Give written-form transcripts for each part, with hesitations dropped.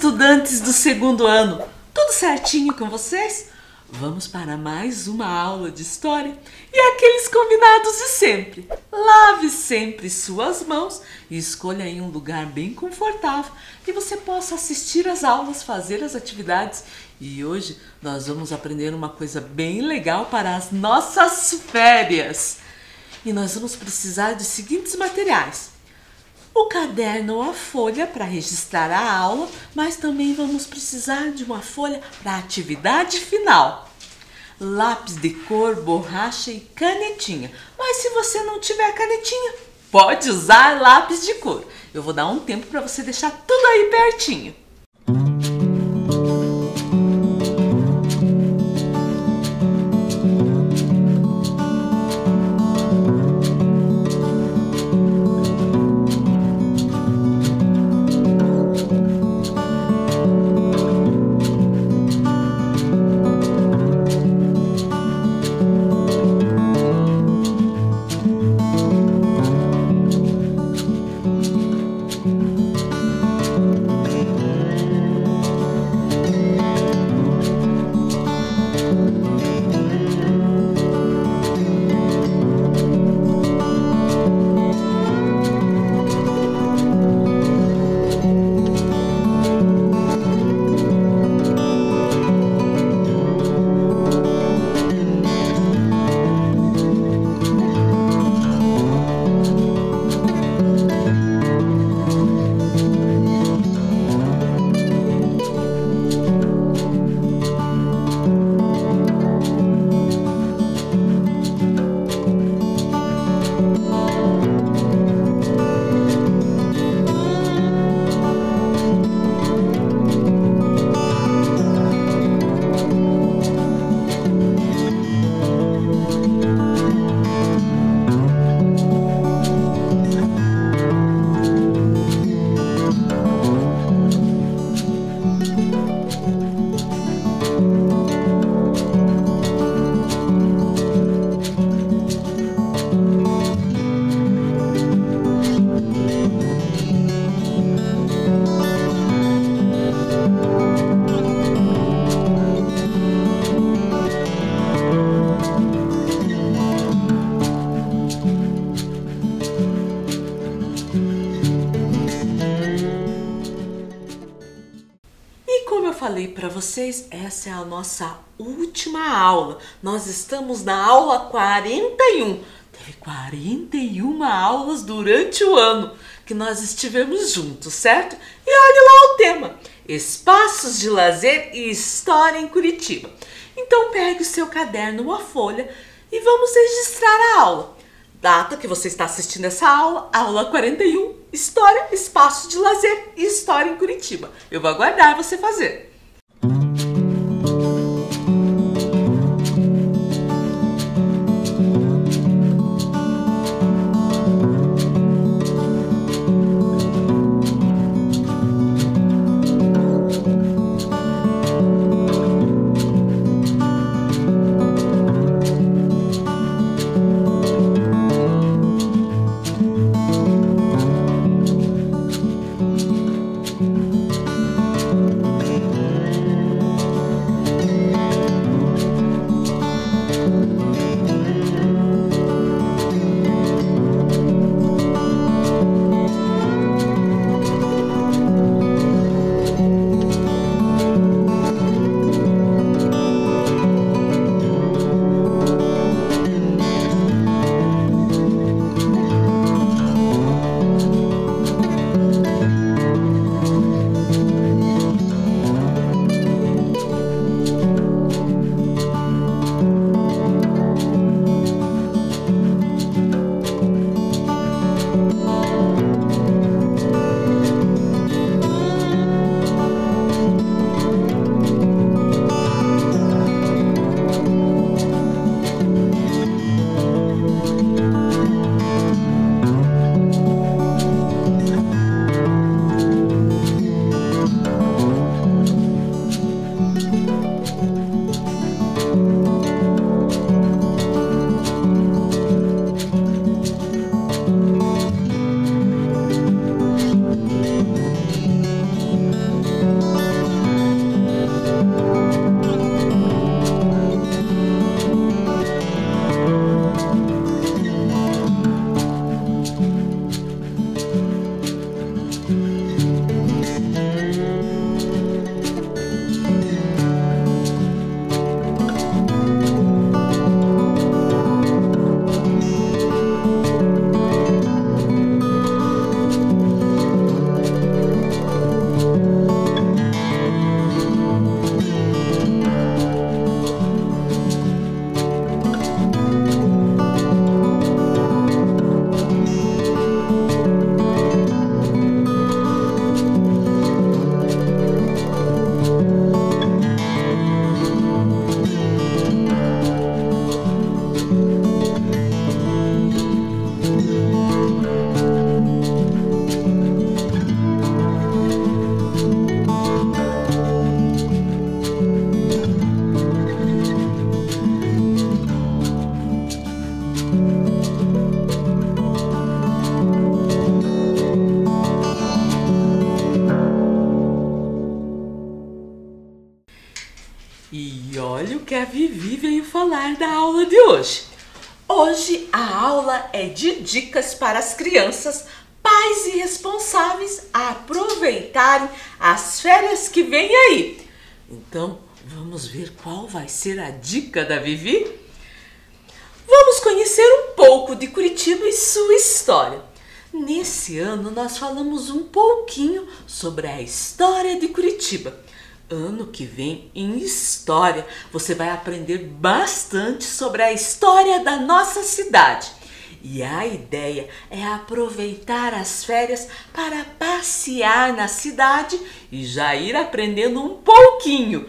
estudantes do segundo ano! Tudo certinho com vocês? Vamos para mais uma aula de história e aqueles combinados de sempre. Lave sempre suas mãos e escolha aí um lugar bem confortável que você possa assistir às aulas, fazer as atividades. E hoje nós vamos aprender uma coisa bem legal para as nossas férias. E nós vamos precisar de seguintes materiais: o caderno ou a folha para registrar a aula, mas também vamos precisar de uma folha para a atividade final. Lápis de cor, borracha e canetinha. Mas se você não tiver canetinha, pode usar lápis de cor. Eu vou dar um tempo para você deixar tudo aí pertinho. Falei para vocês, essa é a nossa última aula. Nós estamos na aula 41. Teve 41 aulas durante o ano que nós estivemos juntos, certo? E olha lá o tema: espaços de lazer e história em Curitiba. Então pegue o seu caderno ou a folha e vamos registrar a aula. Data que você está assistindo essa aula, aula 41, História, Espaços de Lazer e História em Curitiba. Eu vou aguardar você fazer. E olha o que a Vivi veio falar da aula de hoje. Hoje a aula é de dicas para as crianças, pais e responsáveis a aproveitarem as férias que vêm aí. Então, vamos ver qual vai ser a dica da Vivi? Vamos conhecer um pouco de Curitiba e sua história. Nesse ano, nós falamos um pouquinho sobre a história de Curitiba. Ano que vem, em História, você vai aprender bastante sobre a história da nossa cidade. E a ideia é aproveitar as férias para passear na cidade e já ir aprendendo um pouquinho.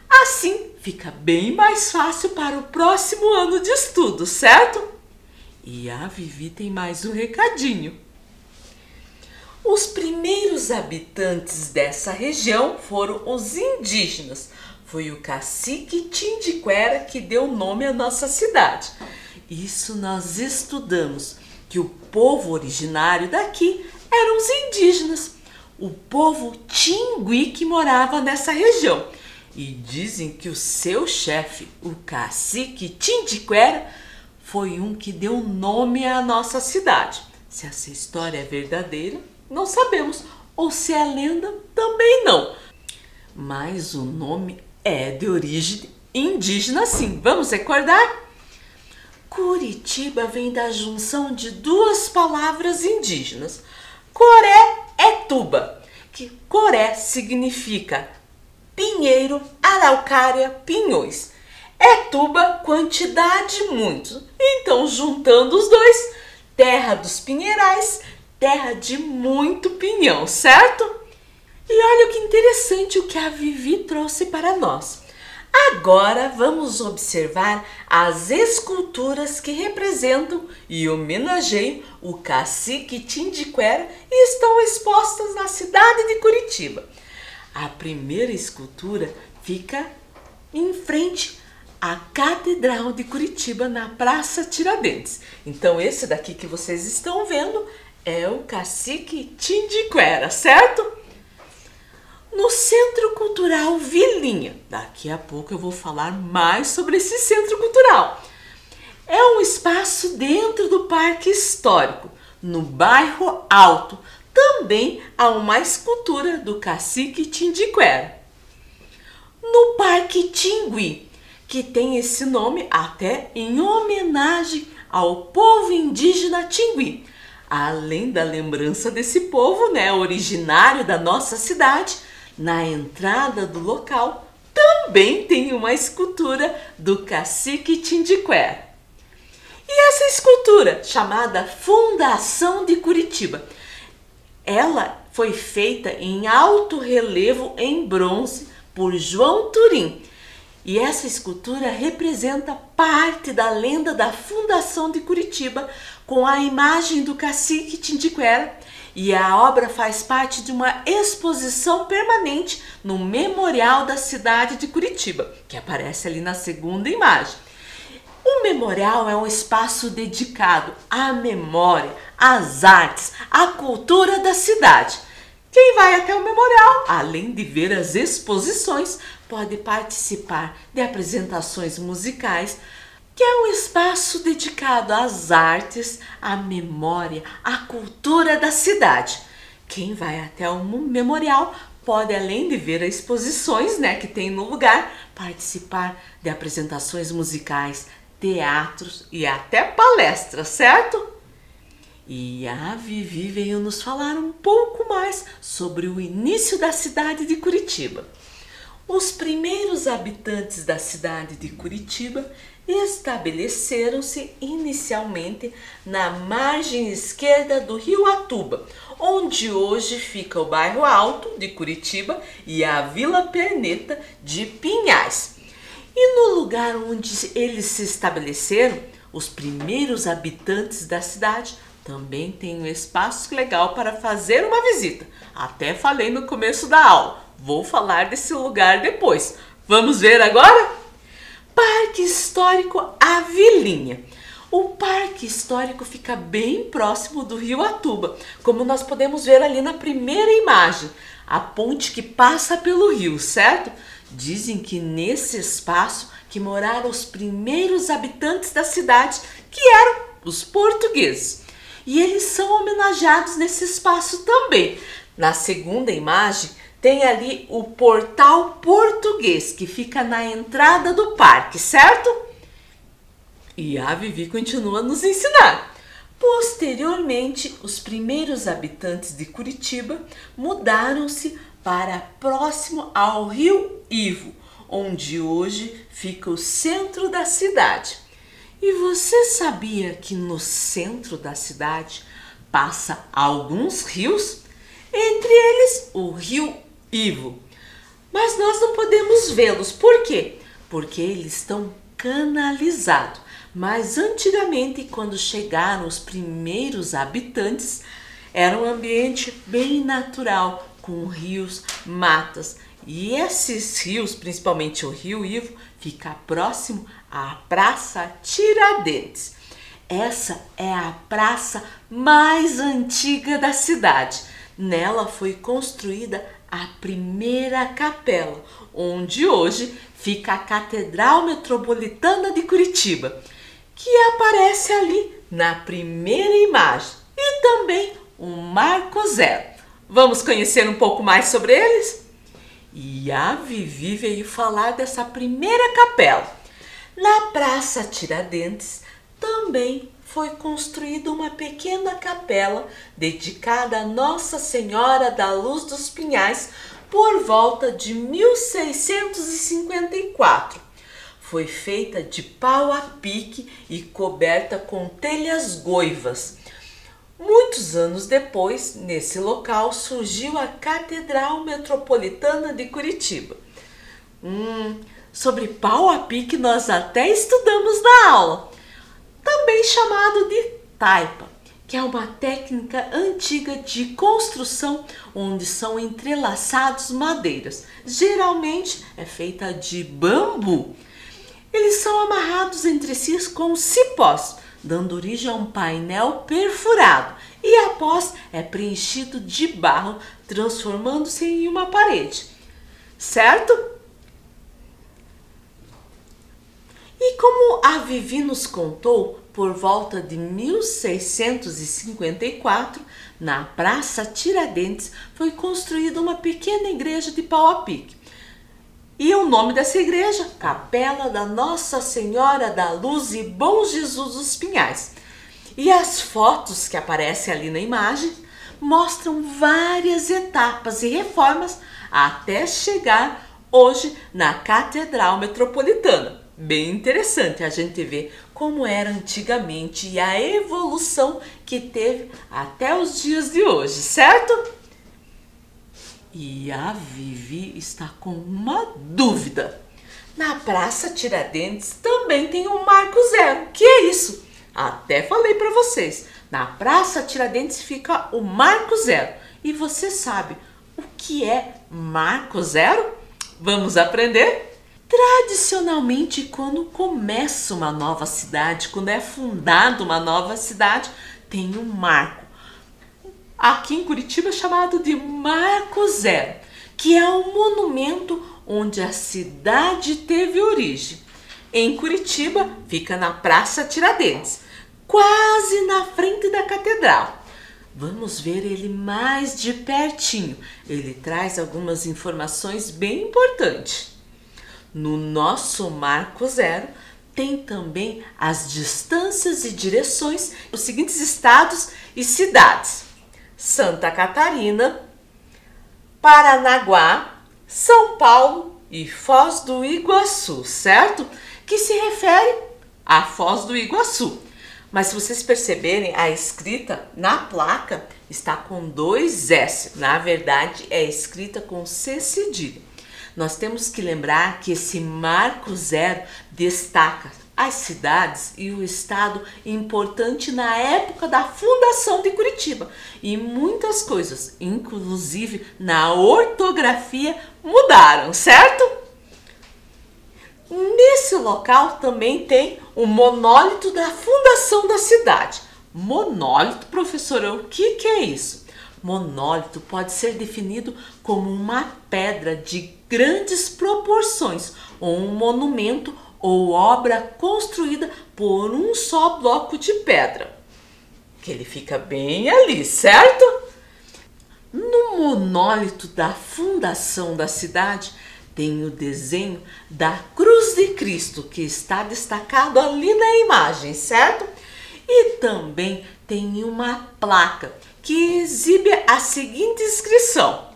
Assim, fica bem mais fácil para o próximo ano de estudo, certo? E a Vivi tem mais um recadinho. Os primeiros habitantes dessa região foram os indígenas. Foi o cacique Tindiquera que deu nome à nossa cidade. Isso nós estudamos, que o povo originário daqui eram os indígenas, o povo Tingui que morava nessa região. E dizem que o seu chefe, o cacique Tindiquera, foi um que deu nome à nossa cidade. Se essa história é verdadeira, não sabemos, ou se é lenda, também não. Mas o nome é de origem indígena sim, vamos recordar? Curitiba vem da junção de duas palavras indígenas. Coré é tuba, que coré significa pinheiro, araucária, pinhões. É tuba, quantidade, muito. Então, juntando os dois, terra dos pinheirais, terra de muito pinhão, certo? E olha que interessante o que a Vivi trouxe para nós. Agora vamos observar as esculturas que representam e homenageiam o cacique Tindiquera e estão expostas na cidade de Curitiba. A primeira escultura fica em frente à Catedral de Curitiba, na Praça Tiradentes. Então esse daqui que vocês estão vendo é o cacique Tindiquera, certo? No Centro Cultural Vilinha, daqui a pouco eu vou falar mais sobre esse centro cultural. É um espaço dentro do Parque Histórico, no bairro Alto. Também há uma escultura do cacique Tindiquera. No Parque Tingui, que tem esse nome até em homenagem ao povo indígena Tingui. Além da lembrança desse povo, originário da nossa cidade, na entrada do local também tem uma escultura do cacique Tindiquera. E essa escultura, chamada Fundação de Curitiba, ela foi feita em alto relevo em bronze por João Turim. E essa escultura representa parte da lenda da fundação de Curitiba, com a imagem do cacique Tindiquera, e a obra faz parte de uma exposição permanente no Memorial da cidade de Curitiba, que aparece ali na segunda imagem. O memorial é um espaço dedicado à memória, às artes, à cultura da cidade. Quem vai até o memorial, além de ver as exposições, pode participar de apresentações musicais, que é um espaço dedicado às artes, à memória, à cultura da cidade. Quem vai até o memorial pode, além de ver as exposições que tem no lugar, participar de apresentações musicais, teatros e até palestras, certo? E a Vivi veio nos falar um pouco mais sobre o início da cidade de Curitiba. Os primeiros habitantes da cidade de Curitiba estabeleceram-se inicialmente na margem esquerda do rio Atuba, onde hoje fica o bairro Alto de Curitiba e a Vila Perneta de Pinhais. E no lugar onde eles se estabeleceram, os primeiros habitantes da cidade também têm um espaço legal para fazer uma visita. Até falei no começo da aula, vou falar desse lugar depois. Vamos ver agora? Parque Histórico A Vilinha. O Parque Histórico fica bem próximo do Rio Atuba, como nós podemos ver ali na primeira imagem, a ponte que passa pelo rio, certo? Dizem que nesse espaço que moraram os primeiros habitantes da cidade, que eram os portugueses. E eles são homenageados nesse espaço também. Na segunda imagem, tem ali o Portal Português, que fica na entrada do parque, certo? E a Vivi continua a nos ensinar. Posteriormente, os primeiros habitantes de Curitiba mudaram-se para próximo ao Rio Ivo, onde hoje fica o centro da cidade. E você sabia que no centro da cidade passa alguns rios? Entre eles o Rio Ivo. Mas nós não podemos vê-los. Por quê? Porque eles estão canalizados. Mas antigamente, quando chegaram os primeiros habitantes, era um ambiente bem natural, com rios, matas. E esses rios, principalmente o Rio Ivo, fica próximo à Praça Tiradentes. Essa é a praça mais antiga da cidade. Nela foi construída a primeira capela, onde hoje fica a Catedral Metropolitana de Curitiba, que aparece ali na primeira imagem, e também o Marco Zero. Vamos conhecer um pouco mais sobre eles? E a Vivi veio falar dessa primeira capela. Na Praça Tiradentes também foi construída uma pequena capela dedicada a Nossa Senhora da Luz dos Pinhais por volta de 1654. Foi feita de pau a pique e coberta com telhas goivas. Muitos anos depois, nesse local surgiu a Catedral Metropolitana de Curitiba. Sobre pau a pique nós até estudamos na aula. Também chamado de taipa, que é uma técnica antiga de construção onde são entrelaçados madeiras. Geralmente é feita de bambu. Eles são amarrados entre si com cipós, dando origem a um painel perfurado, e após é preenchido de barro, transformando-se em uma parede. Certo? E como a Vivi nos contou, por volta de 1654, na Praça Tiradentes, foi construída uma pequena igreja de pau a pique. E o nome dessa igreja? Capela da Nossa Senhora da Luz e Bom Jesus dos Pinhais. E as fotos que aparecem ali na imagem mostram várias etapas e reformas até chegar hoje na Catedral Metropolitana. Bem interessante a gente ver como era antigamente e a evolução que teve até os dias de hoje, certo? E a Vivi está com uma dúvida. Na Praça Tiradentes também tem um Marco Zero. Que é isso? Até falei para vocês. Na Praça Tiradentes fica o Marco Zero. E você sabe o que é Marco Zero? Vamos aprender? Tradicionalmente, quando começa uma nova cidade, quando é fundada uma nova cidade, tem um marco. Aqui em Curitiba é chamado de Marco Zero, que é um monumento onde a cidade teve origem. Em Curitiba fica na Praça Tiradentes, quase na frente da catedral. Vamos ver ele mais de pertinho. Ele traz algumas informações bem importantes. No nosso Marco Zero tem também as distâncias e direções dos seguintes estados e cidades: Santa Catarina, Paranaguá, São Paulo e Foz do Iguaçu, certo? Que se refere a Foz do Iguaçu. Mas se vocês perceberem, a escrita na placa está com 2 S. Na verdade, é escrita com C cedilha. Nós temos que lembrar que esse Marco Zero destaca as cidades e o estado importante na época da fundação de Curitiba. E muitas coisas, inclusive na ortografia, mudaram, certo? Nesse local também tem o monólito da fundação da cidade. Monólito, professora, o que é isso? Monólito pode ser definido como uma pedra de grandes proporções, ou um monumento ou obra construída por um só bloco de pedra. Que ele fica bem ali, certo? No monólito da fundação da cidade tem o desenho da Cruz de Cristo, que está destacado ali na imagem, certo? E também tem uma placa que exibe a seguinte inscrição: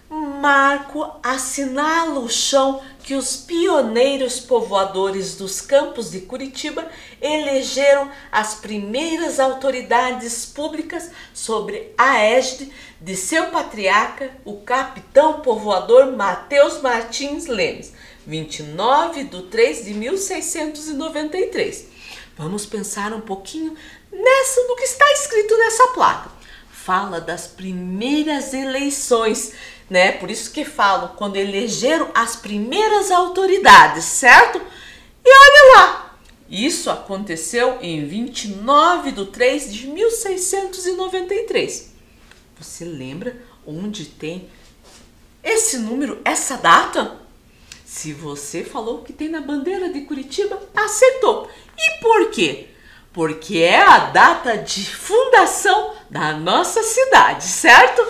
marco assinala o chão que os pioneiros povoadores dos campos de Curitiba elegeram as primeiras autoridades públicas sobre a égide de seu patriarca, o capitão povoador Mateus Martins Lemes, 29/3/1693. Vamos pensar um pouquinho no que está escrito nessa placa. Fala das primeiras eleições, né? Por isso que falam quando elegeram as primeiras autoridades, certo? E olha lá, isso aconteceu em 29/3/1693. Você lembra onde tem esse número, essa data? Se você falou que tem na bandeira de Curitiba, acertou. E por quê? Porque é a data de fundação da nossa cidade, certo?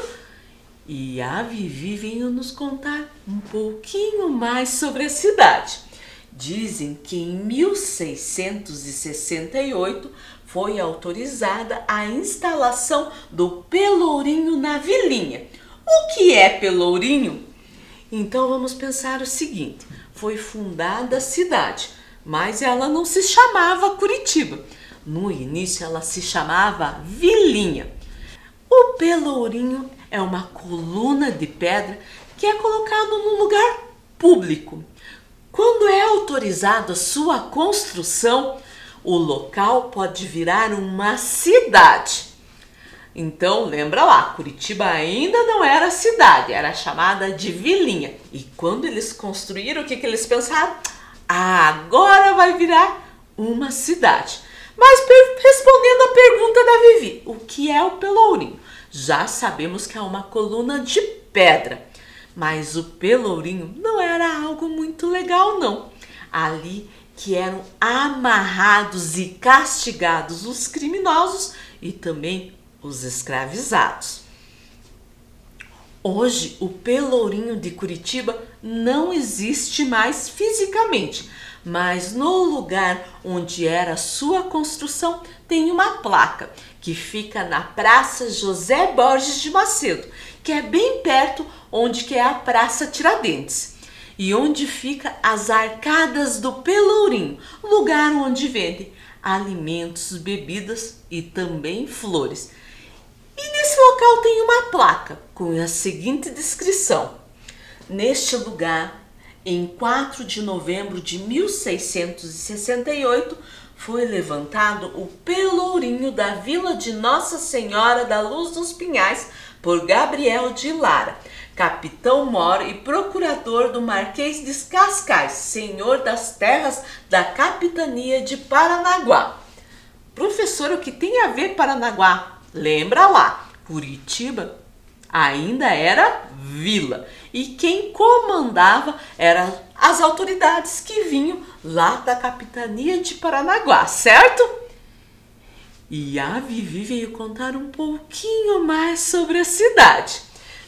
E a Vivi veio nos contar um pouquinho mais sobre a cidade. Dizem que em 1668 foi autorizada a instalação do Pelourinho na Vilinha. O que é Pelourinho? Então vamos pensar o seguinte: foi fundada a cidade, mas ela não se chamava Curitiba. No início ela se chamava Vilinha. O Pelourinho é uma coluna de pedra que é colocado num lugar público. Quando é autorizada sua construção, o local pode virar uma cidade. Então, lembra lá, Curitiba ainda não era cidade, era chamada de Vilinha. E quando eles construíram, o que eles pensaram? Agora vai virar uma cidade. Mas respondendo a pergunta da Vivi, o que é o Pelourinho? Já sabemos que é uma coluna de pedra, mas o Pelourinho não era algo muito legal não. Ali que eram amarrados e castigados os criminosos e também os escravizados. Hoje o Pelourinho de Curitiba não existe mais fisicamente, mas no lugar onde era sua construção tem uma placa que fica na Praça José Borges de Macedo, que é bem perto onde que é a Praça Tiradentes, e onde fica as Arcadas do Pelourinho, lugar onde vendem alimentos, bebidas e também flores. E nesse local tem uma placa com a seguinte descrição: neste lugar, em 4 de novembro de 1668, foi levantado o Pelourinho da Vila de Nossa Senhora da Luz dos Pinhais por Gabriel de Lara, capitão-mor e procurador do Marquês de Cascais, senhor das terras da capitania de Paranaguá. Professor, o que tem a ver Paranaguá? Lembra lá, Curitiba ainda era vila e quem comandava eram as autoridades que vinham lá da capitania de Paranaguá, certo? E a Vivi veio contar um pouquinho mais sobre a cidade.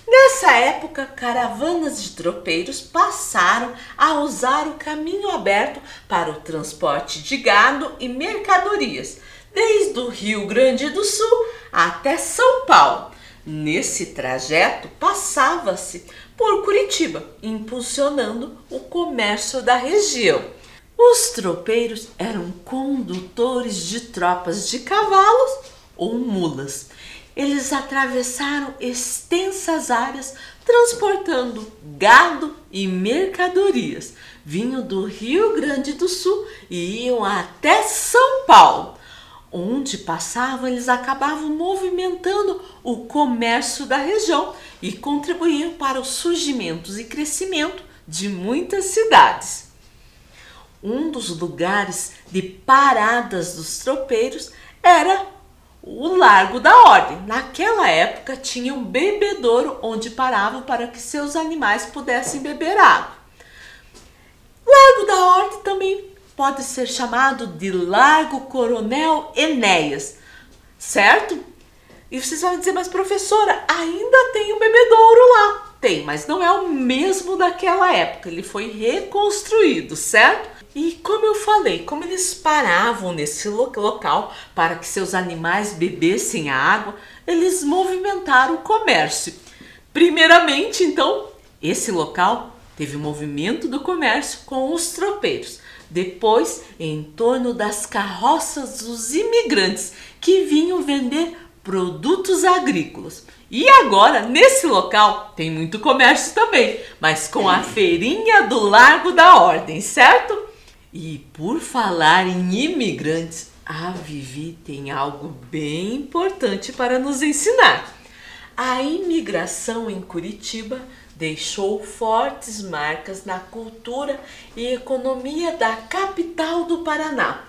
Nessa época, caravanas de tropeiros passaram a usar o caminho aberto para o transporte de gado e mercadorias, desde o Rio Grande do Sul até São Paulo. Nesse trajeto, passava-se por Curitiba, impulsionando o comércio da região. Os tropeiros eram condutores de tropas de cavalos ou mulas. Eles atravessaram extensas áreas transportando gado e mercadorias. Vinham do Rio Grande do Sul e iam até São Paulo. Onde passavam, eles acabavam movimentando o comércio da região e contribuíam para o surgimento e crescimento de muitas cidades. Um dos lugares de paradas dos tropeiros era o Largo da Ordem. Naquela época tinha um bebedouro onde paravam para que seus animais pudessem beber água. Largo da Ordem também pode ser chamado de Largo Coronel Enéas, certo? E vocês vão dizer, mas professora, ainda tem um bebedouro lá. Tem, mas não é o mesmo daquela época, ele foi reconstruído, certo? E como eu falei, como eles paravam nesse local para que seus animais bebessem a água, eles movimentaram o comércio. Primeiramente, então, esse local teve o movimento do comércio com os tropeiros. Depois, em torno das carroças dos imigrantes que vinham vender produtos agrícolas. E agora, nesse local, tem muito comércio também, mas com a feirinha do Largo da Ordem, certo? E por falar em imigrantes, a Vivi tem algo bem importante para nos ensinar. A imigração em Curitiba deixou fortes marcas na cultura e economia da capital do Paraná,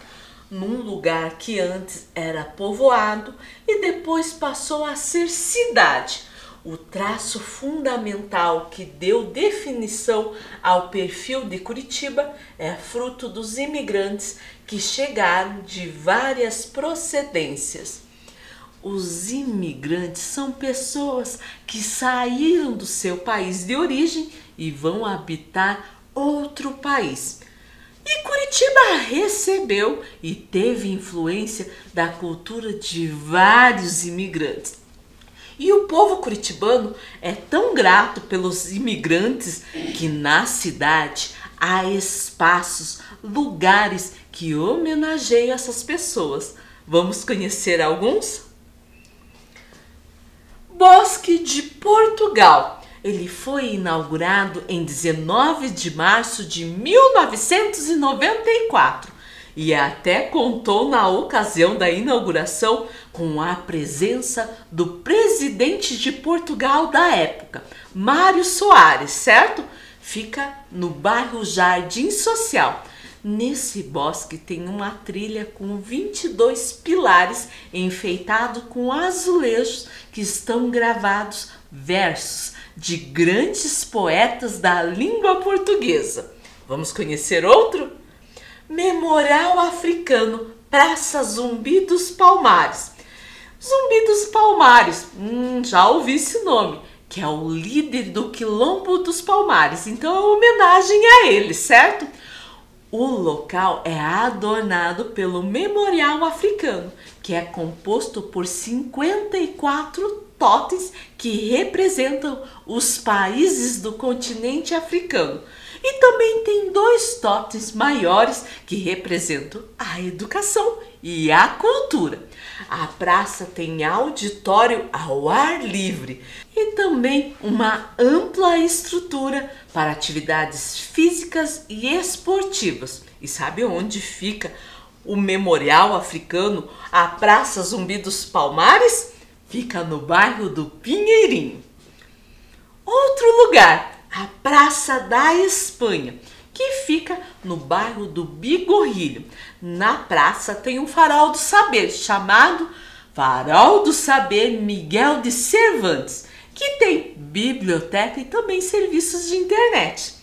num lugar que antes era povoado e depois passou a ser cidade. O traço fundamental que deu definição ao perfil de Curitiba é fruto dos imigrantes que chegaram de várias procedências. Os imigrantes são pessoas que saíram do seu país de origem e vão habitar outro país. E Curitiba recebeu e teve influência da cultura de vários imigrantes. E o povo curitibano é tão grato pelos imigrantes que na cidade há espaços, lugares que homenageiam essas pessoas. Vamos conhecer alguns? Bosque de Portugal. Ele foi inaugurado em 19 de março de 1994 e até contou na ocasião da inauguração com a presença do presidente de Portugal da época, Mário Soares, certo? Fica no bairro Jardim Social. Nesse bosque tem uma trilha com 22 pilares enfeitado com azulejos que estão gravados versos de grandes poetas da língua portuguesa. Vamos conhecer outro? Memorial Africano, Praça Zumbi dos Palmares. Zumbi dos Palmares, já ouvi esse nome, que é o líder do Quilombo dos Palmares, então é uma homenagem a ele, certo? O local é adornado pelo Memorial Africano, que é composto por 54 totens que representam os países do continente africano. E também tem 2 totens maiores que representam a educação e a cultura. A praça tem auditório ao ar livre e também uma ampla estrutura para atividades físicas e esportivas. E sabe onde fica o Memorial Africano, a Praça Zumbi dos Palmares? Fica no bairro do Pinheirinho. Outro lugar, a Praça da Espanha, que fica no bairro do Bigorrilho. Na praça tem um farol do saber, chamado Farol do Saber Miguel de Cervantes, que tem biblioteca e também serviços de internet.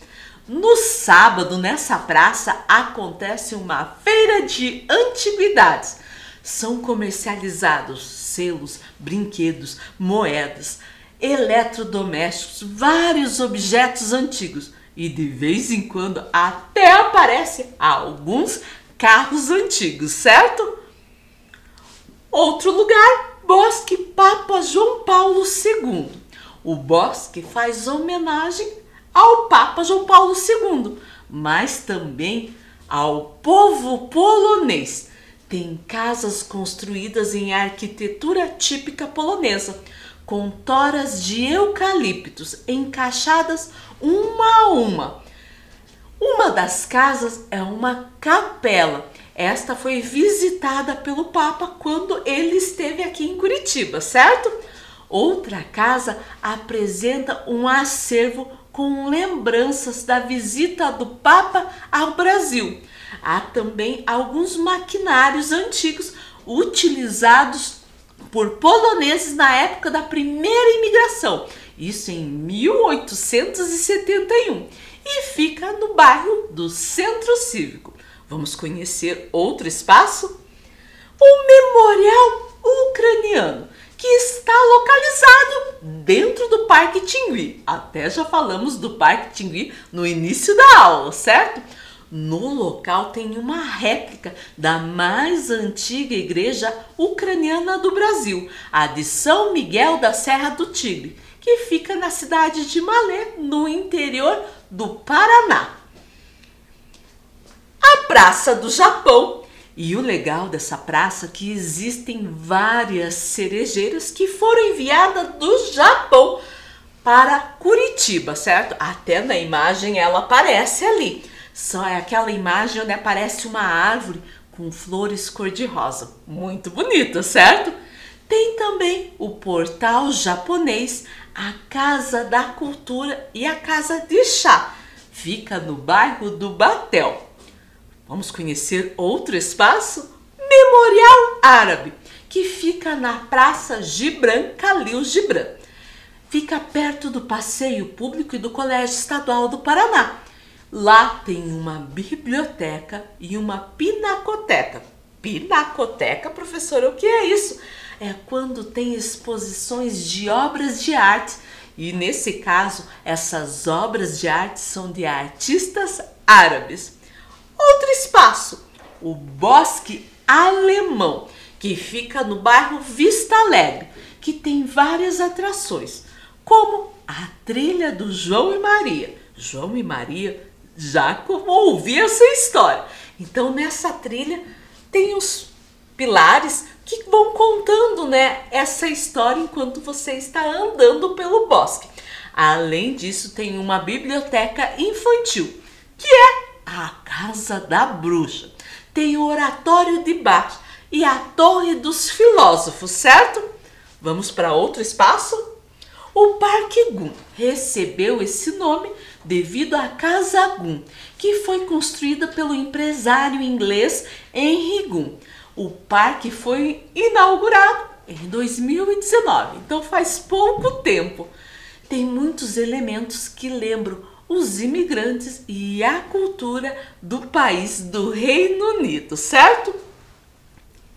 No sábado, nessa praça, acontece uma feira de antiguidades. São comercializados selos, brinquedos, moedas, eletrodomésticos, vários objetos antigos e de vez em quando até aparecem alguns carros antigos, certo? Outro lugar, Bosque Papa João Paulo II. O bosque faz homenagem ao Papa João Paulo II, mas também ao povo polonês. Tem casas construídas em arquitetura típica polonesa, com toras de eucaliptos encaixadas uma a uma. Uma das casas é uma capela. Esta foi visitada pelo Papa quando ele esteve aqui em Curitiba, certo? Outra casa apresenta um acervo com lembranças da visita do Papa ao Brasil. Há também alguns maquinários antigos utilizados por poloneses na época da primeira imigração, isso em 1871, e fica no bairro do Centro Cívico. Vamos conhecer outro espaço? O Memorial Ucraniano, que está localizado dentro do Parque Tingui. Até já falamos do Parque Tingui no início da aula, certo? No local tem uma réplica da mais antiga igreja ucraniana do Brasil, a de São Miguel da Serra do Tigre, que fica na cidade de Malé, no interior do Paraná. A Praça do Japão. E o legal dessa praça é que existem várias cerejeiras que foram enviadas do Japão para Curitiba, certo? Até na imagem ela aparece ali. Só é aquela imagem onde aparece uma árvore com flores cor-de-rosa. Muito bonita, certo? Tem também o portal japonês, a Casa da Cultura e a Casa de Chá. Fica no bairro do Batel. Vamos conhecer outro espaço? Memorial Árabe, que fica na Praça Gibran Khalil Gibran. Fica perto do passeio público e do Colégio Estadual do Paraná. Lá tem uma biblioteca e uma pinacoteca. Pinacoteca, professora, o que é isso? É quando tem exposições de obras de arte. E nesse caso, essas obras de arte são de artistas árabes. Outro espaço, o Bosque Alemão, que fica no bairro Vista Alegre, que tem várias atrações, como a trilha do João e Maria. João e Maria já ouvi essa história. Então nessa trilha tem os pilares que vão contando, né, essa história enquanto você está andando pelo bosque. Além disso, tem uma biblioteca infantil, que é a Casa da Bruxa. Tem o Oratório de Bach e a Torre dos Filósofos, certo? Vamos para outro espaço? O Parque Gum recebeu esse nome devido à Casa Gum, que foi construída pelo empresário inglês Henry Gum. O parque foi inaugurado em 2019, então faz pouco tempo. Tem muitos elementos que lembram os imigrantes e a cultura do país do Reino Unido, certo?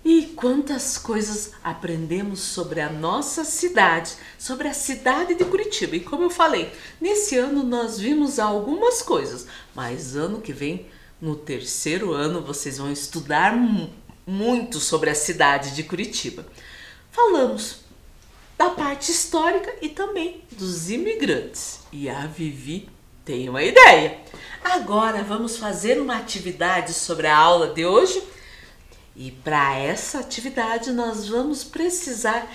E quantas coisas aprendemos sobre a nossa cidade, sobre a cidade de Curitiba. E como eu falei, nesse ano nós vimos algumas coisas, mas ano que vem, no terceiro ano, vocês vão estudar muito sobre a cidade de Curitiba. Falamos da parte histórica e também dos imigrantes. E a Vivi tem uma ideia. Agora vamos fazer uma atividade sobre a aula de hoje. E para essa atividade nós vamos precisar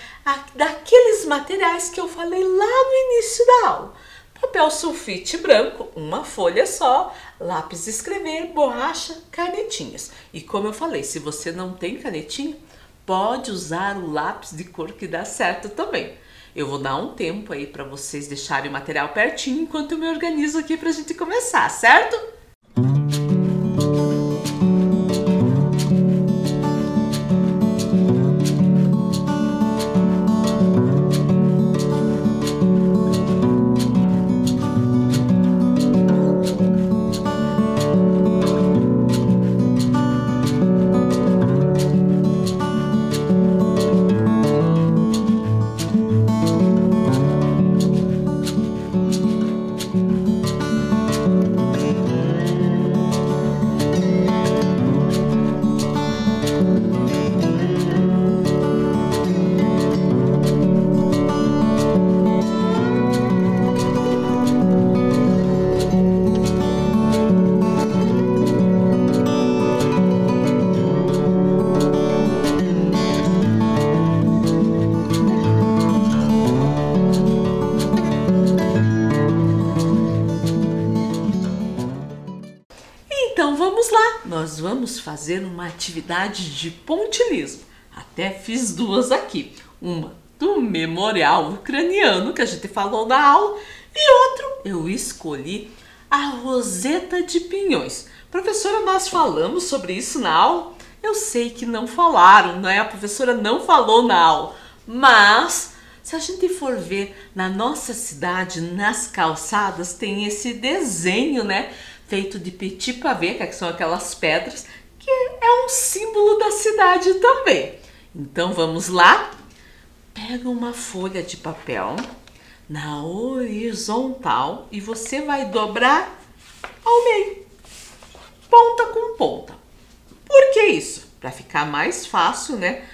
daqueles materiais que eu falei lá no início da aula. Papel sulfite branco, uma folha só, lápis de escrever, borracha, canetinhas. E como eu falei, se você não tem canetinha, pode usar o lápis de cor que dá certo também. Eu vou dar um tempo aí para vocês deixarem o material pertinho enquanto eu me organizo aqui para a gente começar, certo? Então vamos lá, nós vamos fazer uma atividade de pontilhismo. Até fiz duas aqui, uma do Memorial Ucraniano, que a gente falou na aula, e outro eu escolhi a roseta de pinhões. Professora, nós falamos sobre isso na aula? Eu sei que não falaram, né? A professora não falou na aula, mas se a gente for ver na nossa cidade, nas calçadas, tem esse desenho, né? Feito de petit pavé, que são aquelas pedras, que é um símbolo da cidade também. Então vamos lá? Pega uma folha de papel na horizontal e você vai dobrar ao meio, ponta com ponta. Por que isso? Para ficar mais fácil, né,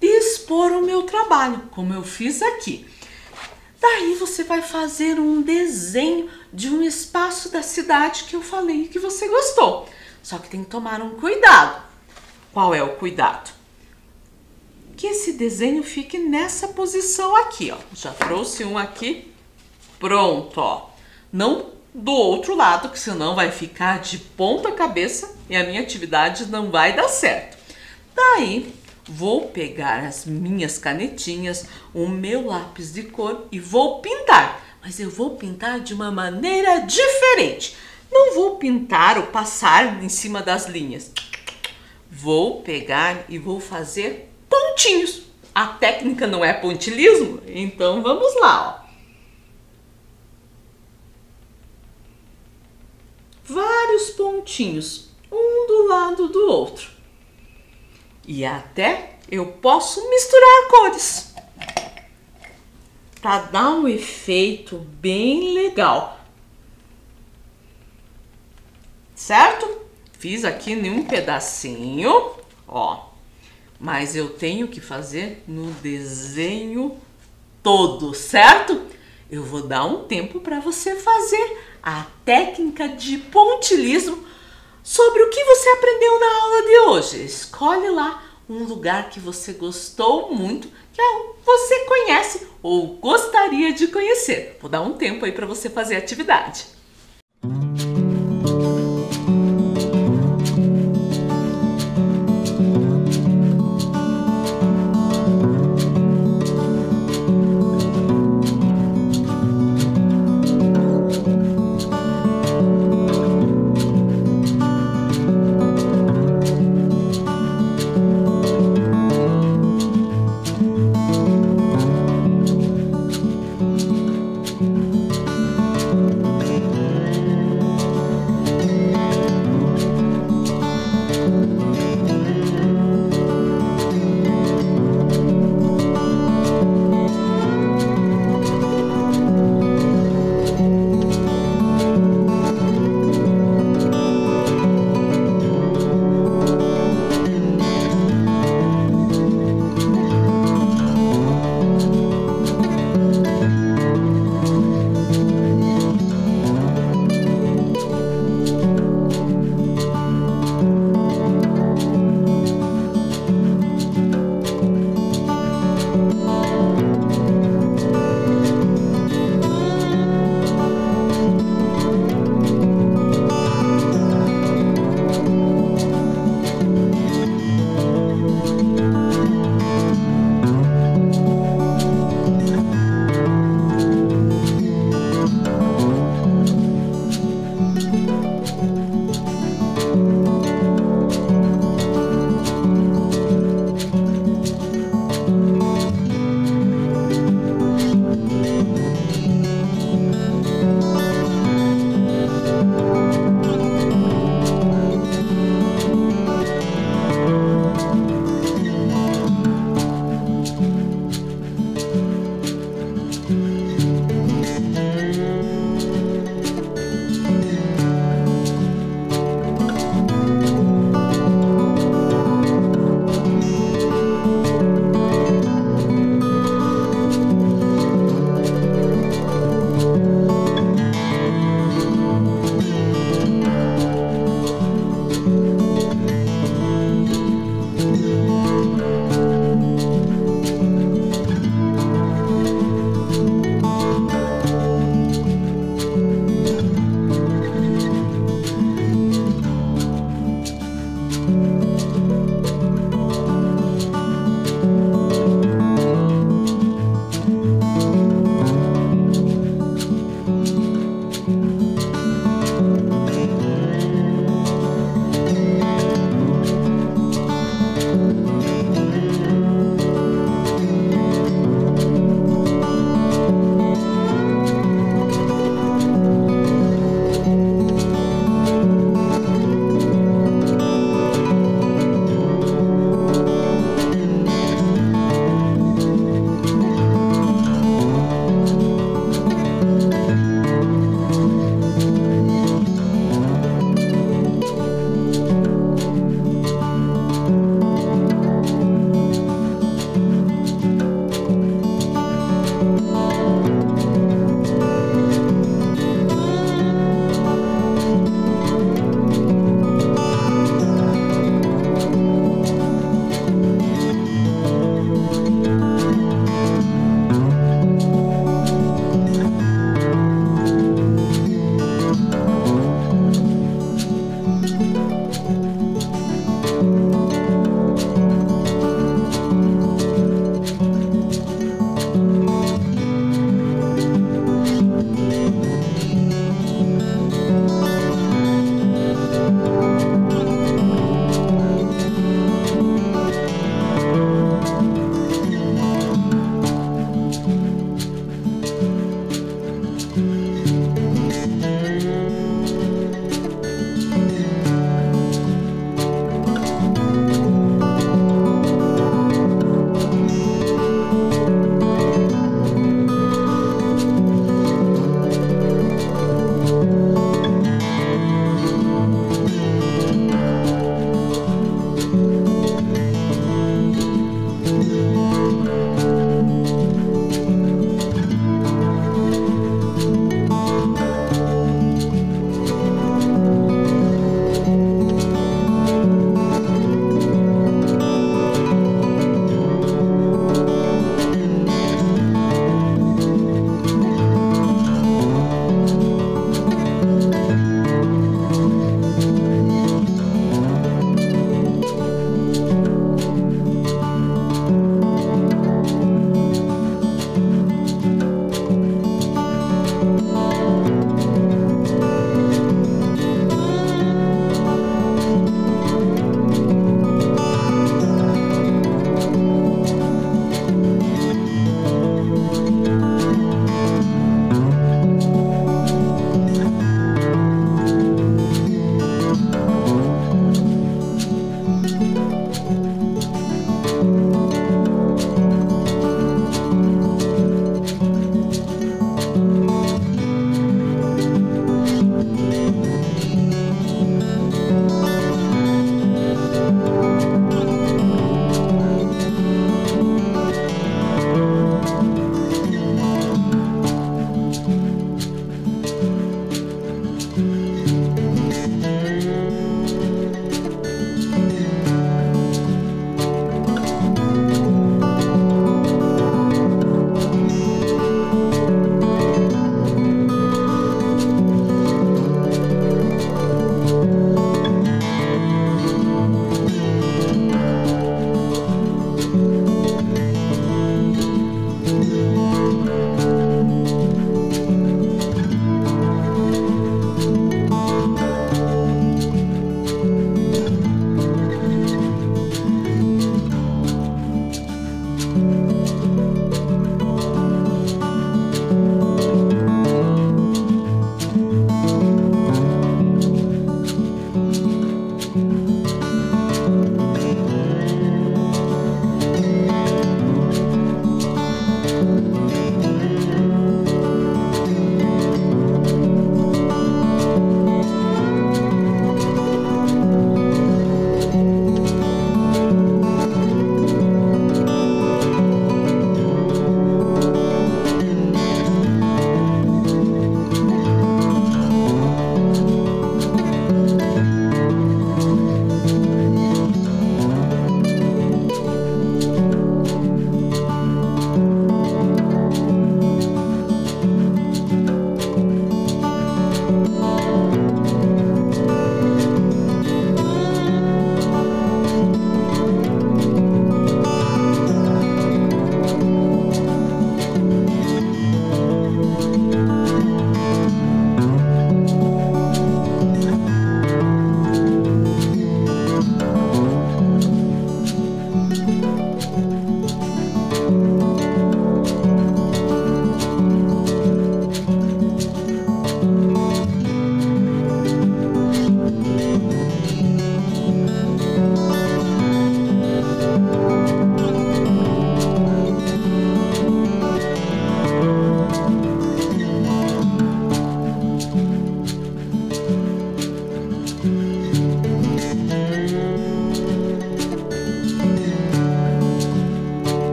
de expor o meu trabalho, como eu fiz aqui. Daí você vai fazer um desenho de um espaço da cidade que eu falei que você gostou. Só que tem que tomar um cuidado. Qual é o cuidado? Que esse desenho fique nessa posição aqui, ó. Já trouxe um aqui. Pronto, ó. Não do outro lado, que senão vai ficar de ponta cabeça e a minha atividade não vai dar certo. Daí, vou pegar as minhas canetinhas, o meu lápis de cor e vou pintar. Mas eu vou pintar de uma maneira diferente. Não vou pintar ou passar em cima das linhas. Vou pegar e vou fazer pontinhos. A técnica não é pontilhismo? Então vamos lá, ó. Vários pontinhos, um do lado do outro. E até eu posso misturar cores para dar um efeito bem legal. Certo? Fiz aqui em um pedacinho, ó. Mas eu tenho que fazer no desenho todo, certo? Eu vou dar um tempo para você fazer a técnica de pontilhismo sobre o que você aprendeu na aula de hoje. Escolhe lá um lugar que você gostou muito, que você conhece ou gostaria de conhecer. Vou dar um tempo aí para você fazer a atividade.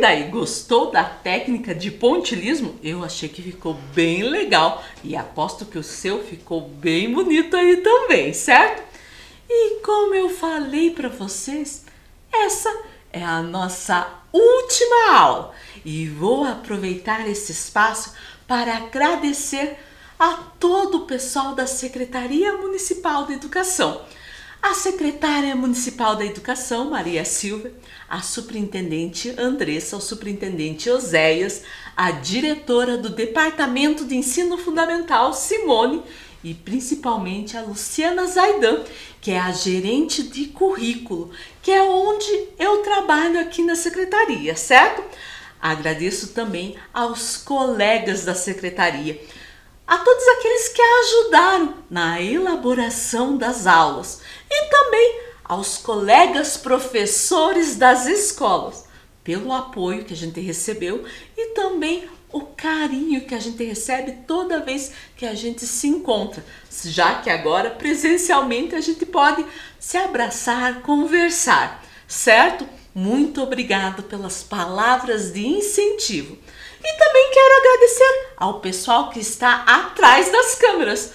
daí, gostou da técnica de pontilhismo? Eu achei que ficou bem legal e aposto que o seu ficou bem bonito aí também, certo? E como eu falei para vocês, essa é a nossa última aula e vou aproveitar esse espaço para agradecer a todo o pessoal da Secretaria Municipal de Educação. A secretária municipal da Educação, Maria Silvia, a superintendente Andressa, o superintendente Oséias, a diretora do Departamento de Ensino Fundamental, Simone, e principalmente a Luciana Zaidan, que é a gerente de currículo, que é onde eu trabalho aqui na secretaria, certo? Agradeço também aos colegas da secretaria, a todos aqueles que ajudaram na elaboração das aulas e também aos colegas professores das escolas pelo apoio que a gente recebeu e também o carinho que a gente recebe toda vez que a gente se encontra, já que agora presencialmente a gente pode se abraçar, conversar, certo? Muito obrigado pelas palavras de incentivo. E também quero agradecer ao pessoal que está atrás das câmeras,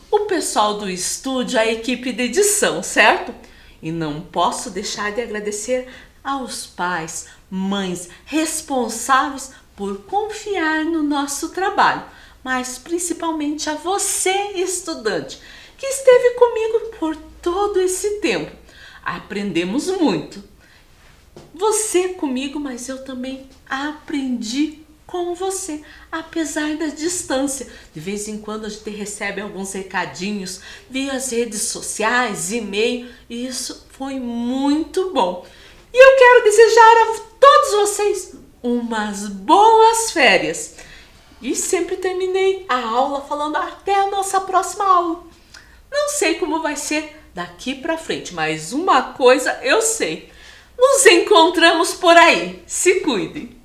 o pessoal do estúdio, a equipe de edição, certo? E não posso deixar de agradecer aos pais, mães responsáveis por confiar no nosso trabalho, mas principalmente a você, estudante, que esteve comigo por todo esse tempo. Aprendemos muito. Você comigo, mas eu também aprendi com você, apesar da distância. De vez em quando a gente recebe alguns recadinhos via as redes sociais, e-mail, e isso foi muito bom. E eu quero desejar a todos vocês umas boas férias. E sempre terminei a aula falando até a nossa próxima aula. Não sei como vai ser daqui para frente, mas uma coisa eu sei. Nos encontramos por aí. Se cuidem.